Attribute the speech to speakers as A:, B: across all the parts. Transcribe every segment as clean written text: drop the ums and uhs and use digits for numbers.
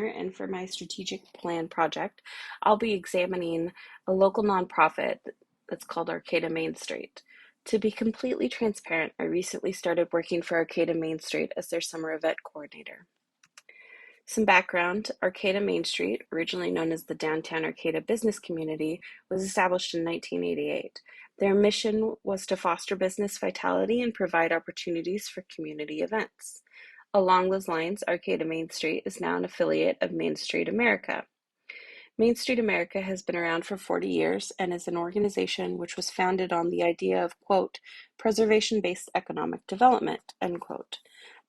A: planner, and for my strategic plan project, I'll be examining a local nonprofit that's called Arcata Main Street. To be completely transparent, I recently started working for Arcata Main Street as their summer event coordinator. Some background: Arcata Main Street, originally known as the Downtown Arcata Business Community, was established in 1988. Their mission was to foster business vitality and provide opportunities for community events. Along those lines, Arcata Main Street is now an affiliate of Main Street America. Main Street America has been around for 40 years and is an organization which was founded on the idea of, quote, preservation-based economic development, end quote.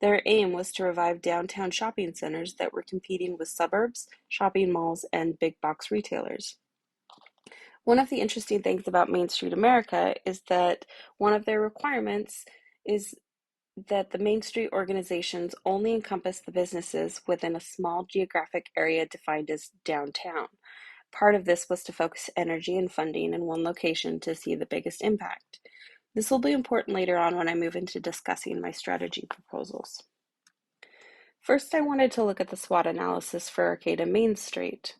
A: Their aim was to revive downtown shopping centers that were competing with suburbs, shopping malls, and big box retailers. One of the interesting things about Main Street America is that one of their requirements is that the Main Street organizations only encompass the businesses within a small geographic area defined as downtown. Part of this was to focus energy and funding in one location to see the biggest impact. This will be important later on when I move into discussing my strategy proposals. First, I wanted to look at the SWOT analysis for Arcata Main Street.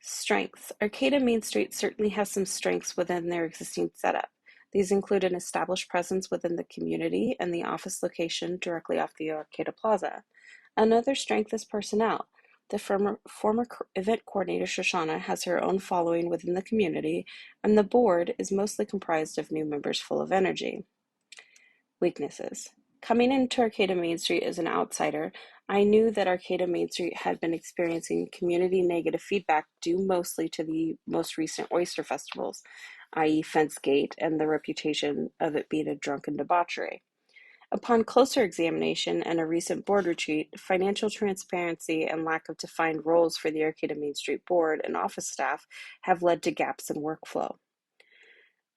A: Strengths. Arcata Main Street certainly has some strengths within their existing setup. These include an established presence within the community and the office location directly off the Arcata Plaza. Another strength is personnel. The former event coordinator, Shoshana, has her own following within the community, and the board is mostly comprised of new members full of energy. Weaknesses. Coming into Arcata Main Street as an outsider, I knew that Arcata Main Street had been experiencing community negative feedback due mostly to the most recent oyster festivals, i.e. Fence Gate, and the reputation of it being a drunken debauchery. Upon closer examination and a recent board retreat, financial transparency and lack of defined roles for the Arcata Main Street board and office staff have led to gaps in workflow.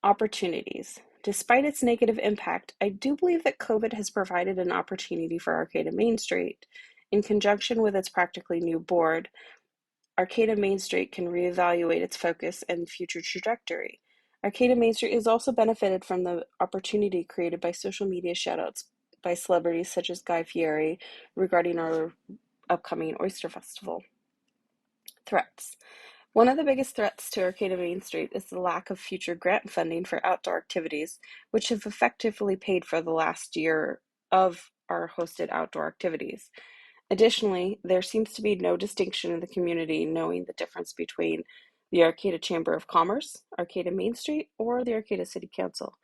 A: Opportunities. Despite its negative impact, I do believe that COVID has provided an opportunity for Arcata Main Street. In conjunction with its practically new board, Arcata Main Street can reevaluate its focus and future trajectory. Arcata Main Street has also benefited from the opportunity created by social media shoutouts by celebrities such as Guy Fieri regarding our upcoming Oyster Festival. Threats. One of the biggest threats to Arcata Main Street is the lack of future grant funding for outdoor activities, which have effectively paid for the last year of our hosted outdoor activities. Additionally, there seems to be no distinction in the community knowing the difference between the Arcata Chamber of Commerce, Arcata Main Street, or the Arcata City Council.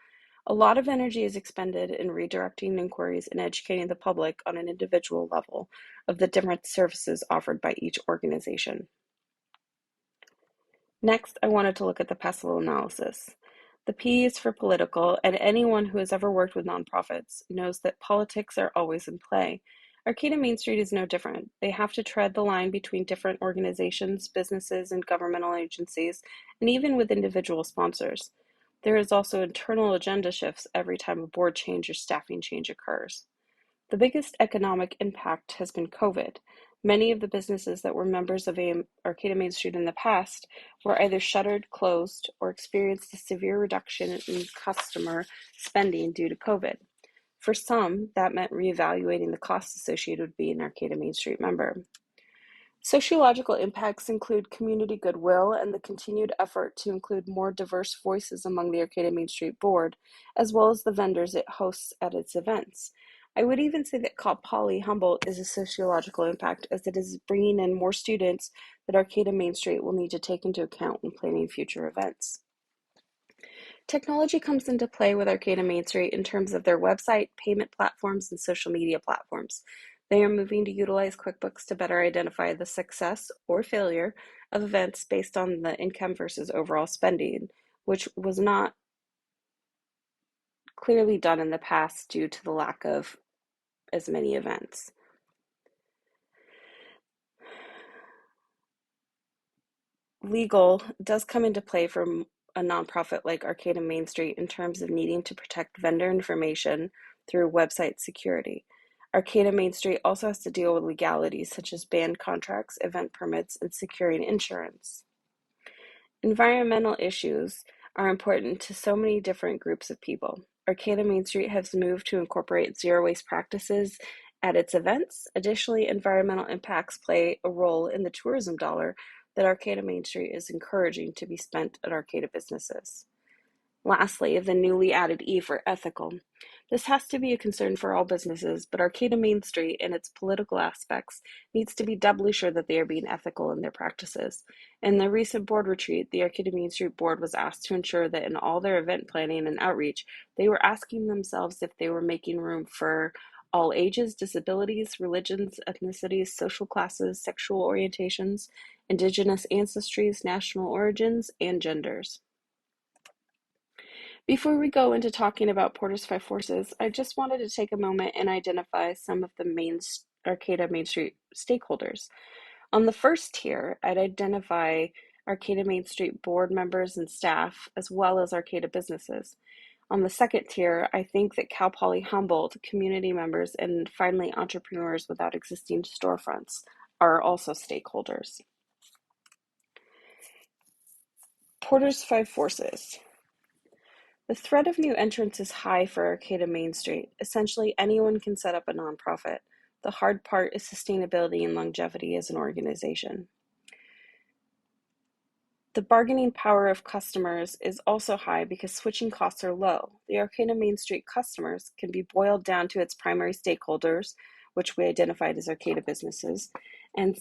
A: A lot of energy is expended in redirecting inquiries and educating the public on an individual level of the different services offered by each organization. Next, I wanted to look at the pestle analysis. The P is for political, and anyone who has ever worked with nonprofits knows that politics are always in play. Arcata Main Street is no different. They have to tread the line between different organizations, businesses, and governmental agencies, and even with individual sponsors. There is also internal agenda shifts every time a board change or staffing change occurs. The biggest economic impact has been COVID. Many of the businesses that were members of Arcata Main Street in the past were either shuttered, closed, or experienced a severe reduction in customer spending due to COVID. For some, that meant reevaluating the costs associated with being an Arcata Main Street member. Sociological impacts include community goodwill and the continued effort to include more diverse voices among the Arcata Main Street board, as well as the vendors it hosts at its events. I would even say that Cal Poly Humboldt is a sociological impact, as it is bringing in more students that Arcata Main Street will need to take into account when planning future events. Technology comes into play with Arcata Main Street in terms of their website, payment platforms, and social media platforms. They are moving to utilize QuickBooks to better identify the success or failure of events based on the income versus overall spending, which was not clearly done in the past due to the lack of as many events. Legal does come into play for a nonprofit like Arcata Main Street in terms of needing to protect vendor information through website security. Arcata Main Street also has to deal with legalities such as banned contracts, event permits, and securing insurance. Environmental issues are important to so many different groups of people. Arcata Main Street has moved to incorporate zero waste practices at its events. Additionally, environmental impacts play a role in the tourism dollar that Arcata Main Street is encouraging to be spent at Arcata businesses. Lastly, the newly added E for ethical. This has to be a concern for all businesses, but Arcata Main Street and its political aspects needs to be doubly sure that they are being ethical in their practices. In the recent board retreat, the Arcata Main Street board was asked to ensure that in all their event planning and outreach, they were asking themselves if they were making room for all ages, disabilities, religions, ethnicities, social classes, sexual orientations, indigenous ancestries, national origins, and genders. Before we go into talking about Porter's Five Forces, I just wanted to take a moment and identify some of the main Arcata Main Street stakeholders. On the first tier, I'd identify Arcata Main Street board members and staff, as well as Arcata businesses. On the second tier, I think that Cal Poly Humboldt community members and finally entrepreneurs without existing storefronts are also stakeholders. Porter's Five Forces. The threat of new entrants is high for Arcata Main Street. Essentially, anyone can set up a nonprofit. The hard part is sustainability and longevity as an organization. The bargaining power of customers is also high because switching costs are low. The Arcata Main Street customers can be boiled down to its primary stakeholders, which we identified as Arcata businesses, and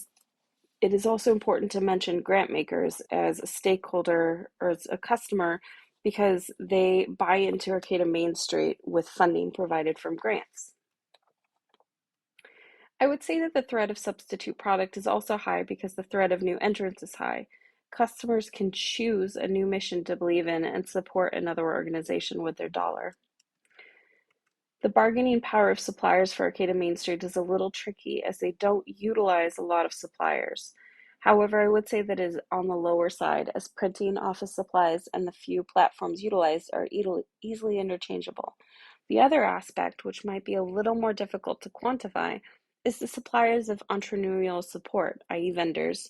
A: it is also important to mention grant makers as a stakeholder or as a customer because they buy into Arcata Main Street with funding provided from grants. I would say that the threat of substitute product is also high because the threat of new entrants is high. Customers can choose a new mission to believe in and support another organization with their dollar. The bargaining power of suppliers for Arcata Main Street is a little tricky as they don't utilize a lot of suppliers. However, I would say that it is on the lower side as printing, office supplies, and the few platforms utilized are easily interchangeable. The other aspect, which might be a little more difficult to quantify, is the suppliers of entrepreneurial support, i.e. vendors,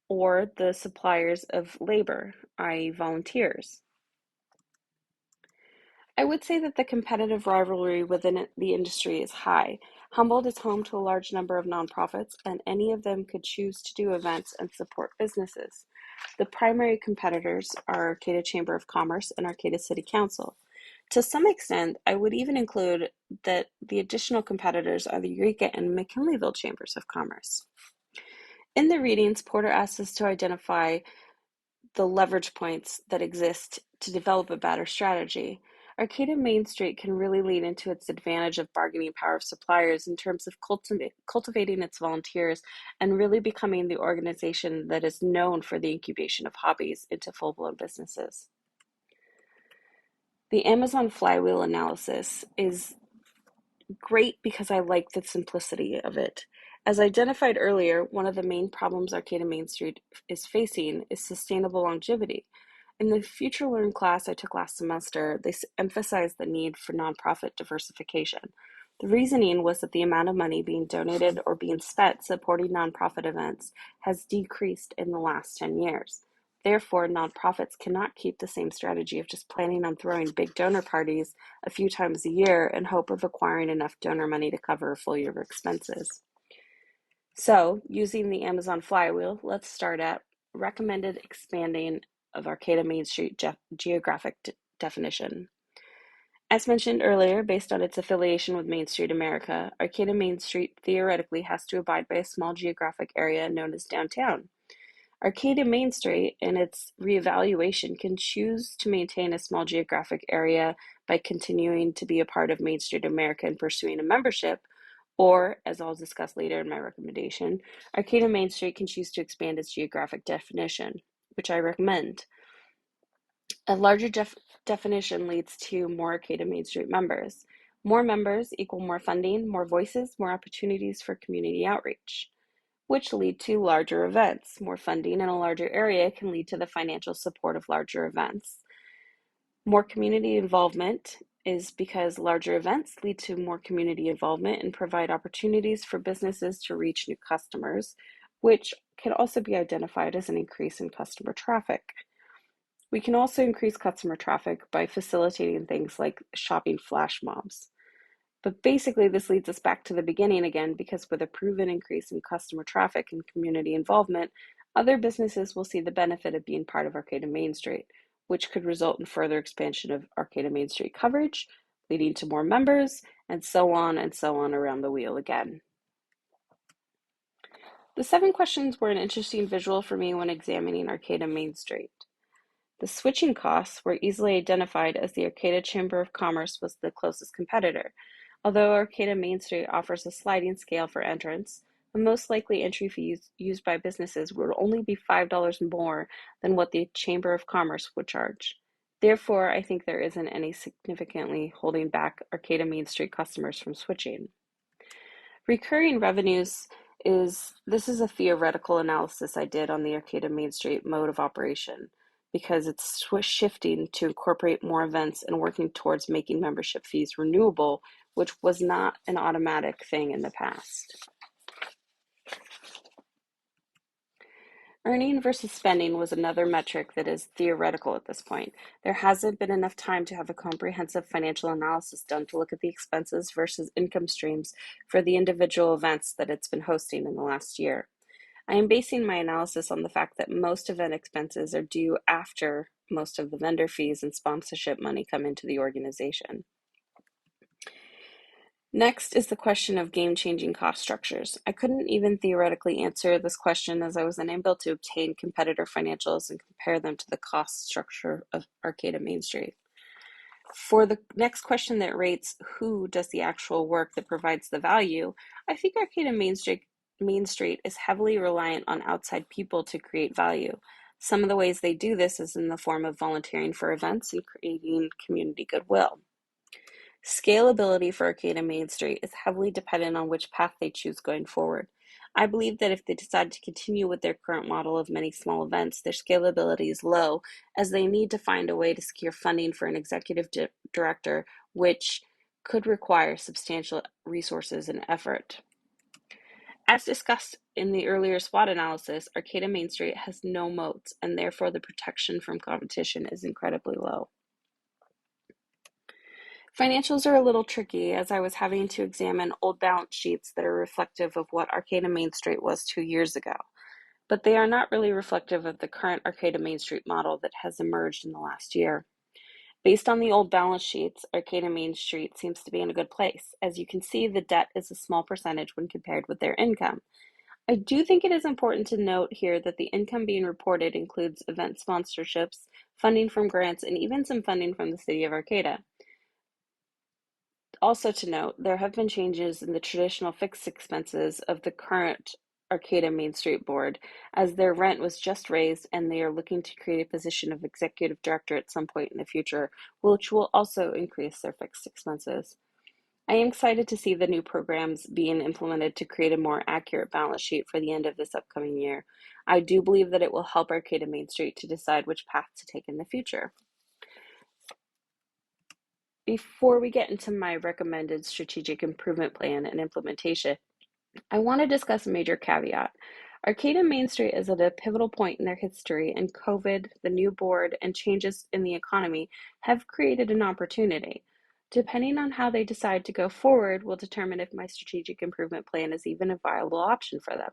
A: or the suppliers of labor, i.e. volunteers. I would say that the competitive rivalry within the industry is high. Humboldt is home to a large number of nonprofits, and any of them could choose to do events and support businesses. The primary competitors are Arcata Chamber of Commerce and Arcata City Council. To some extent, I would even include that the additional competitors are the Eureka and McKinleyville Chambers of Commerce. In the readings, Porter asks us to identify the leverage points that exist to develop a better strategy. Arcata Main Street can really lean into its advantage of bargaining power of suppliers in terms of cultivating its volunteers and really becoming the organization that is known for the incubation of hobbies into full-blown businesses. The Amazon flywheel analysis is great because I like the simplicity of it. As identified earlier, one of the main problems Arcata Main Street is facing is sustainable longevity. In the Future Learn class I took last semester, they emphasized the need for nonprofit diversification. The reasoning was that the amount of money being donated or being spent supporting nonprofit events has decreased in the last 10 years. Therefore, nonprofits cannot keep the same strategy of just planning on throwing big donor parties a few times a year in hope of acquiring enough donor money to cover a full year of expenses. So, using the Amazon flywheel, let's start at recommended expanding of Arcata Main Street geographic definition. As mentioned earlier, based on its affiliation with Main Street America, Arcata Main Street theoretically has to abide by a small geographic area known as downtown. Arcata Main Street, in its reevaluation, can choose to maintain a small geographic area by continuing to be a part of Main Street America and pursuing a membership, or, as I'll discuss later in my recommendation, Arcata Main Street can choose to expand its geographic definition, which I recommend. A larger definition leads to more Arcata Main Street members. More members equal more funding, more voices, more opportunities for community outreach, which lead to larger events. More funding in a larger area can lead to the financial support of larger events. More community involvement is because larger events lead to more community involvement and provide opportunities for businesses to reach new customers, which can also be identified as an increase in customer traffic. We can also increase customer traffic by facilitating things like shopping flash mobs. But basically, this leads us back to the beginning again, because with a proven increase in customer traffic and community involvement, other businesses will see the benefit of being part of Arcata Main Street, which could result in further expansion of Arcata Main Street coverage, leading to more members, and so on around the wheel again. The 7 questions were an interesting visual for me when examining Arcata Main Street. The switching costs were easily identified as the Arcata Chamber of Commerce was the closest competitor. Although Arcata Main Street offers a sliding scale for entrance, the most likely entry fees used by businesses would only be $5 more than what the Chamber of Commerce would charge. Therefore, I think there isn't any significantly holding back Arcata Main Street customers from switching. Recurring revenues this is a theoretical analysis I did on the Arcata Main Street mode of operation, because it's shifting to incorporate more events and working towards making membership fees renewable, which was not an automatic thing in the past. Earning versus spending was another metric that is theoretical at this point. There hasn't been enough time to have a comprehensive financial analysis done to look at the expenses versus income streams for the individual events that it's been hosting in the last year. I am basing my analysis on the fact that most event expenses are due after most of the vendor fees and sponsorship money come into the organization. Next is the question of game-changing cost structures. I couldn't even theoretically answer this question, as I was unable to obtain competitor financials and compare them to the cost structure of Arcata Main Street. For the next question that rates who does the actual work that provides the value, I think Arcata Main Street is heavily reliant on outside people to create value. Some of the ways they do this is in the form of volunteering for events and creating community goodwill. Scalability for Arcata Main Street is heavily dependent on which path they choose going forward. I believe that if they decide to continue with their current model of many small events, their scalability is low, as they need to find a way to secure funding for an executive director, which could require substantial resources and effort. As discussed in the earlier SWOT analysis, Arcata Main Street has no moats, and therefore the protection from competition is incredibly low. Financials are a little tricky, as I was having to examine old balance sheets that are reflective of what Arcata Main Street was 2 years ago, but they are not really reflective of the current Arcata Main Street model that has emerged in the last year. Based on the old balance sheets, Arcata Main Street seems to be in a good place. As you can see, the debt is a small percentage when compared with their income. I do think it is important to note here that the income being reported includes event sponsorships, funding from grants, and even some funding from the city of Arcata. Also to note, there have been changes in the traditional fixed expenses of the current Arcata Main Street board, as their rent was just raised and they are looking to create a position of executive director at some point in the future, which will also increase their fixed expenses. I am excited to see the new programs being implemented to create a more accurate balance sheet for the end of this upcoming year. I do believe that it will help Arcata Main Street to decide which path to take in the future. Before we get into my recommended strategic improvement plan and implementation, I want to discuss a major caveat. Arcata Main Street is at a pivotal point in their history, and COVID, the new board, and changes in the economy have created an opportunity. Depending on how they decide to go forward will determine if my strategic improvement plan is even a viable option for them.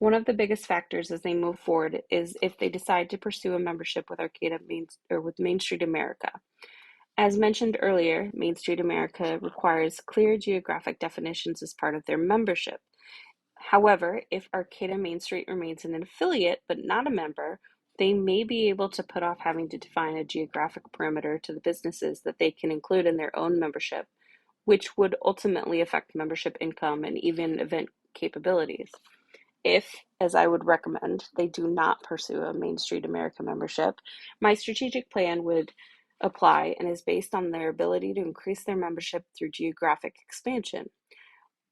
A: One of the biggest factors as they move forward is if they decide to pursue a membership with with Main Street America. As mentioned earlier, Main Street America requires clear geographic definitions as part of their membership. However, if Arcata Main Street remains an affiliate but not a member, they may be able to put off having to define a geographic perimeter to the businesses that they can include in their own membership, which would ultimately affect membership income and even event capabilities. If, as I would recommend, they do not pursue a Main Street America membership, my strategic plan would apply and is based on their ability to increase their membership through geographic expansion.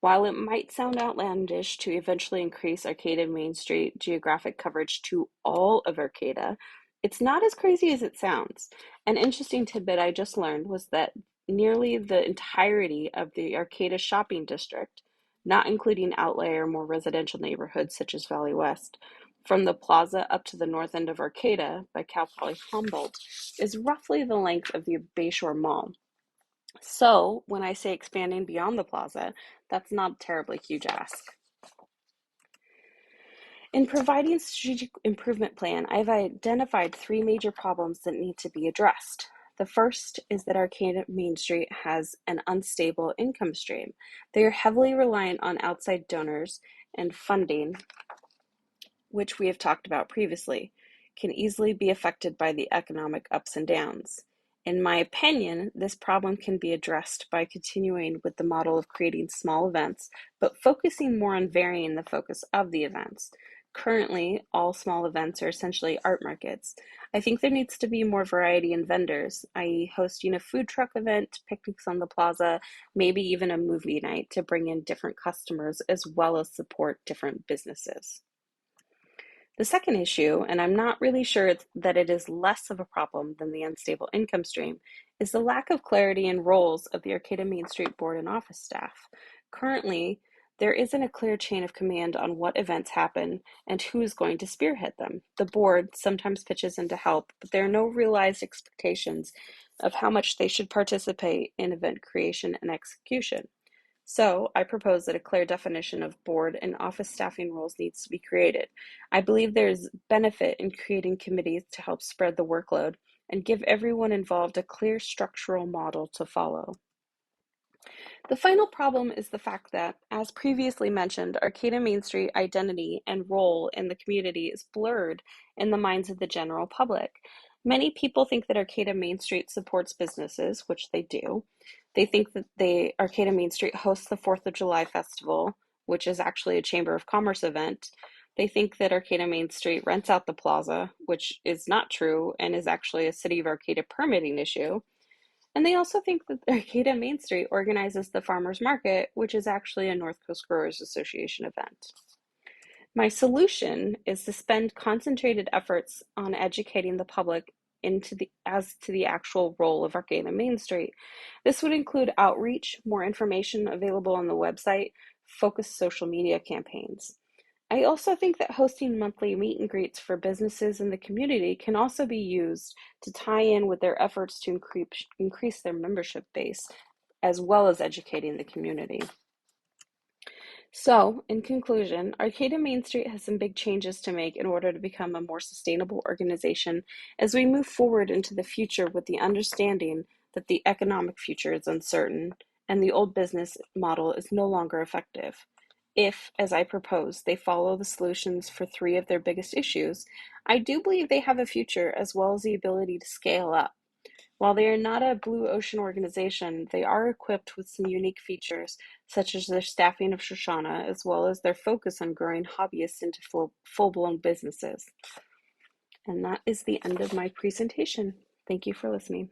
A: While it might sound outlandish to eventually increase Arcata Main Street geographic coverage to all of Arcata, it's not as crazy as it sounds. An interesting tidbit I just learned was that nearly the entirety of the Arcata shopping district, not including outlier more residential neighborhoods such as Valley West, from the plaza up to the north end of Arcata by Cal Poly Humboldt, is roughly the length of the Bayshore Mall. So when I say expanding beyond the plaza, that's not a terribly huge ask. In providing a strategic improvement plan, I've identified three major problems that need to be addressed. The first is that Arcata Main Street has an unstable income stream. They are heavily reliant on outside donors and funding, which we have talked about previously, can easily be affected by the economic ups and downs. In my opinion, this problem can be addressed by continuing with the model of creating small events, but focusing more on varying the focus of the events. Currently, all small events are essentially art markets. I think there needs to be more variety in vendors, i.e., hosting a food truck event, picnics on the plaza, maybe even a movie night to bring in different customers as well as support different businesses. The second issue, and I'm not really sure that it is less of a problem than the unstable income stream, is the lack of clarity in roles of the Arcata Main Street board and office staff. Currently, there isn't a clear chain of command on what events happen and who is going to spearhead them. The board sometimes pitches in to help, but there are no realized expectations of how much they should participate in event creation and execution. So, I propose that a clear definition of board and office staffing roles needs to be created. I believe there's benefit in creating committees to help spread the workload and give everyone involved a clear structural model to follow. The final problem is the fact that, as previously mentioned, Arcata Main Street identity and role in the community is blurred in the minds of the general public. Many people think that Arcata Main Street supports businesses, which they do. They think that Arcata Main Street hosts the 4th of July festival, which is actually a Chamber of Commerce event. They think that Arcata Main Street rents out the plaza, which is not true and is actually a City of Arcata permitting issue. And they also think that Arcata Main Street organizes the farmers market, which is actually a North Coast Growers Association event. My solution is to spend concentrated efforts on educating the public as to the actual role of Arcata Main Street. This would include outreach, more information available on the website, focused social media campaigns. I also think that hosting monthly meet and greets for businesses in the community can also be used to tie in with their efforts to increase their membership base, as well as educating the community. So, in conclusion, Arcata Main Street has some big changes to make in order to become a more sustainable organization as we move forward into the future with the understanding that the economic future is uncertain and the old business model is no longer effective. If, as I propose, they follow the solutions for three of their biggest issues, I do believe they have a future as well as the ability to scale up. While they are not a blue ocean organization, they are equipped with some unique features, such as their staffing of Shoshana, as well as their focus on growing hobbyists into full-blown businesses. And that is the end of my presentation. Thank you for listening.